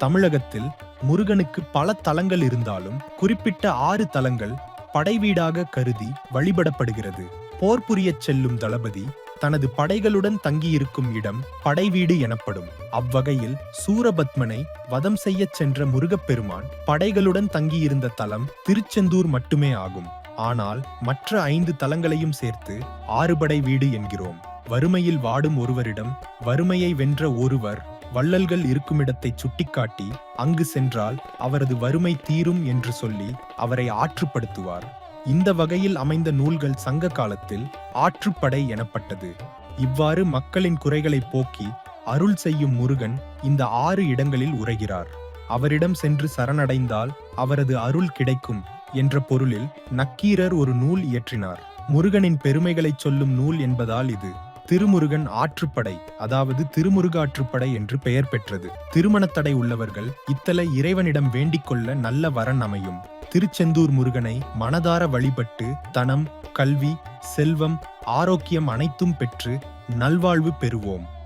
தமிழகத்தில் முருகனுக்கு பல தலங்கள் இருந்தாலும் குறிப்பிட்ட 6 தலங்கள் படைவீடாக கருதி வழிபடப்படுகிறது. போர் புரியச் செல்லும் தளபதி தனது படைகளுடன் தங்கியிருக்கும் இடம் படைவீடு எனப்படும். அவ்வகையில் சூரபத்மனை வதம் செய்யச் சென்ற முருகப்பெருமான் படைகளுடன் தங்கியிருந்த தலம் திருச்செந்தூர் மட்டுமே ஆகும். ஆனால் மற்ற 5 தலங்களையும் சேர்த்து 6 படை வீடு என்கிறோம். வறுமையில் வாடும் ஒருவரிடம் வறுமையை வென்ற ஒருவர் வள்ளல்கள் இருக்குமிடத்தை சுட்டிக்காட்டி அங்கு சென்றால் அவரது வறுமை தீரும் என்று சொல்லி அவரை ஆற்றுப்படுத்துவார். இந்த வகையில் அமைந்த நூல்கள் சங்க காலத்தில் ஆற்றுப்படை எனப்பட்டது. இவ்வாறு மக்களின் குறைகளை போக்கி அருள் செய்யும் முருகன் இந்த 6 இடங்களில் உறைகிறார். அவரிடம் சென்று சரணடைந்தால் அவரது அருள் கிடைக்கும் என்ற பொருளில் நக்கீரர் ஒரு நூல் இயற்றினார். முருகனின் பெருமைகளைச் சொல்லும் நூல் என்பதால் இது திருமுருகன் ஆற்றுப்படை, அதாவது திருமுருகாற்றுப்படை என்று பெயர் பெற்றது. திருமணத்தடை உள்ளவர்கள் இத்தல இறைவனிடம் வேண்டிக் கொள்ள நல்ல வரன் அமையும். திருச்செந்தூர் முருகனை மனதார வழிபட்டு தனம், கல்வி, செல்வம், ஆரோக்கியம் அனைத்தும் பெற்று நல்வாழ்வு பெறுவோம்.